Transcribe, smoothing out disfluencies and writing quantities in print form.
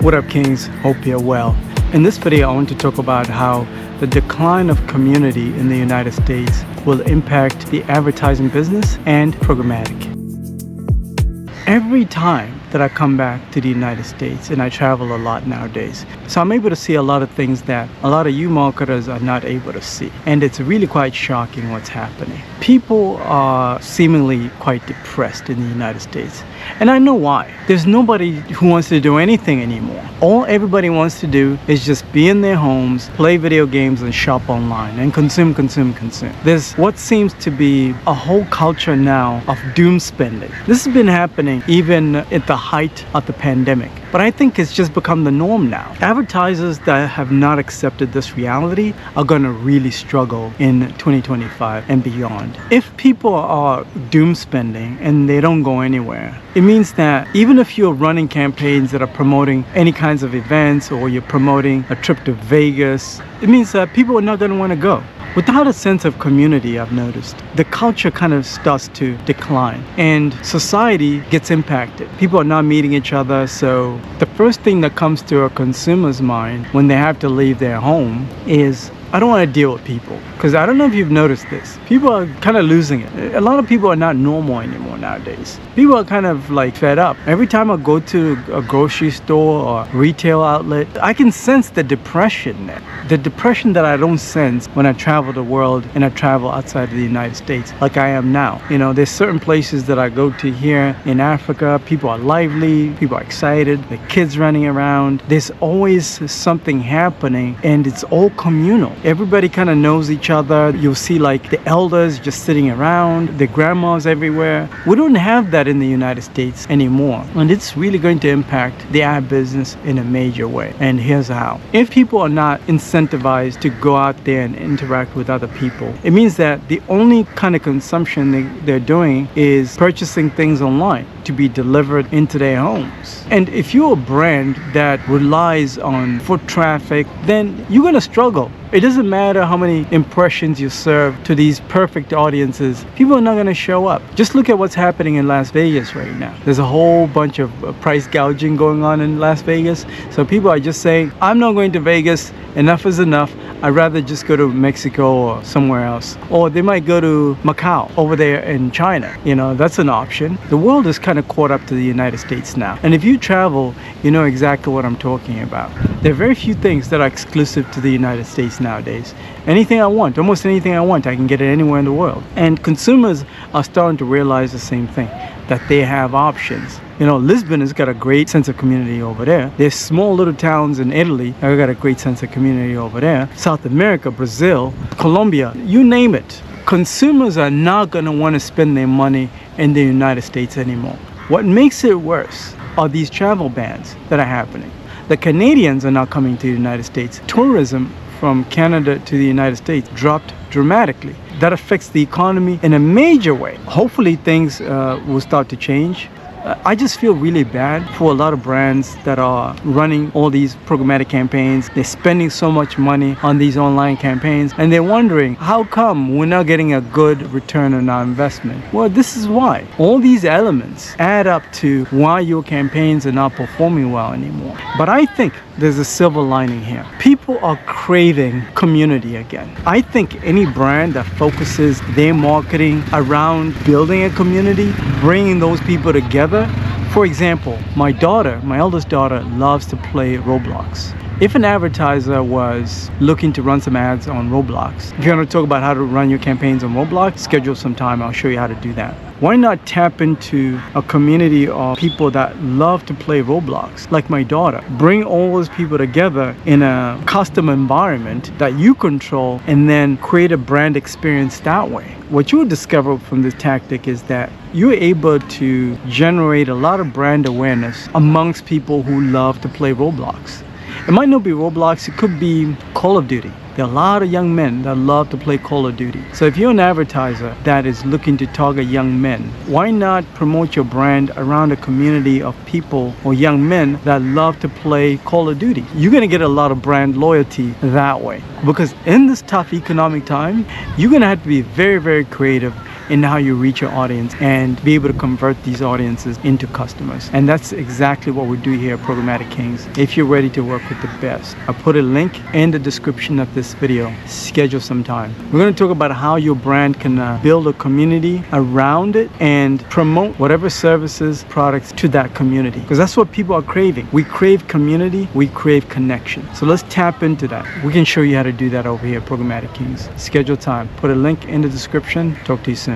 What up, Kings? Hope you're well. In this video, I want to talk about how the decline of community in the United States will impact the advertising business and programmatic. Every time that I come back to the United States, and I travel a lot nowadays, so I'm able to see a lot of things that a lot of you marketers are not able to see. And it's really quite shocking what's happening. People are seemingly quite depressed in the United States. And I know why. There's nobody who wants to do anything anymore. All everybody wants to do is just be in their homes, play video games, and shop online, and consume. There's what seems to be a whole culture now of doom spending. This has been happening even at the height of the pandemic. But I think it's just become the norm now. Advertisers that have not accepted this reality are going to really struggle in 2025 and beyond. If people are doom spending and they don't go anywhere, it means that even if you're running campaigns that are promoting any kinds of events, or you're promoting a trip to Vegas, it means that people are not going to want to go. Without a sense of community, I've noticed, the culture kind of starts to decline and society gets impacted. People are not meeting each other, so the first thing that comes to a consumer's mind when they have to leave their home is, I don't want to deal with people. Because I don't know if you've noticed this. People are kind of losing it. A lot of people are not normal anymore nowadays. People are kind of like fed up. Every time I go to a grocery store or retail outlet, I can sense the depression there. The depression that I don't sense when I travel the world and I travel outside of the United States like I am now. You know, there's certain places that I go to here in Africa. People are lively. People are excited. The kids running around. There's always something happening and it's all communal. Everybody kind of knows each other. You'll see like the elders just sitting around, the grandmas everywhere. We don't have that in the United States anymore. And it's really going to impact the ad business in a major way. And here's how. If people are not incentivized to go out there and interact with other people, it means that the only kind of consumption they're doing is purchasing things online to be delivered into their homes. And if you're a brand that relies on foot traffic, then you're going to struggle. It doesn't matter how many impressions you serve to these perfect audiences. People are not going to show up. Just look at what's happening in Las Vegas right now. There's a whole bunch of price gouging going on in Las Vegas. So people are just saying, I'm not going to Vegas. Enough is enough. I'd rather just go to Mexico or somewhere else. Or they might go to Macau over there in China. You know, that's an option. The world is kind of caught up to the United States now. And if you travel, you know exactly what I'm talking about. There are very few things that are exclusive to the United States nowadays. Anything I want, almost anything I want, I can get it anywhere in the world. And consumers are starting to realize the same thing, that they have options. You know, Lisbon has got a great sense of community over there. There's small little towns in Italy that have got a great sense of community over there. South America, Brazil, Colombia, you name it. Consumers are not going to want to spend their money in the United States anymore. What makes it worse are these travel bans that are happening. The Canadians are now coming to the United States. Tourism from Canada to the United States dropped dramatically. That affects the economy in a major way. Hopefully things will start to change. I just feel really bad for a lot of brands that are running all these programmatic campaigns. They're spending so much money on these online campaigns and they're wondering, how come we're not getting a good return on our investment? Well, this is why. All these elements add up to why your campaigns are not performing well anymore. But I think there's a silver lining here. People are craving community again. I think any brand that focuses their marketing around building a community, bringing those people together. For example, my eldest daughter loves to play Roblox. If an advertiser was looking to run some ads on Roblox, if you want to talk about how to run your campaigns on Roblox, schedule some time, I'll show you how to do that. Why not tap into a community of people that love to play Roblox, like my daughter? Bring all those people together in a custom environment that you control and then create a brand experience that way. What you'll discover from this tactic is that you're able to generate a lot of brand awareness amongst people who love to play Roblox. It might not be Roblox, it could be Call of Duty. There are a lot of young men that love to play Call of Duty. So if you're an advertiser that is looking to target young men, why not promote your brand around a community of people or young men that love to play Call of Duty? You're going to get a lot of brand loyalty that way. Because in this tough economic time, you're going to have to be very, very creative in how you reach your audience and be able to convert these audiences into customers. And that's exactly what we do here at Programmatic Kings. If you're ready to work with the best, I'll put a link in the description of this video. Schedule some time. We're going to talk about how your brand can build a community around it and promote whatever services, products to that community, because that's what people are craving. We crave community, we crave connection. So let's tap into that. We can show you how to do that over here at Programmatic Kings. Schedule time. Put a link in the description. Talk to you soon.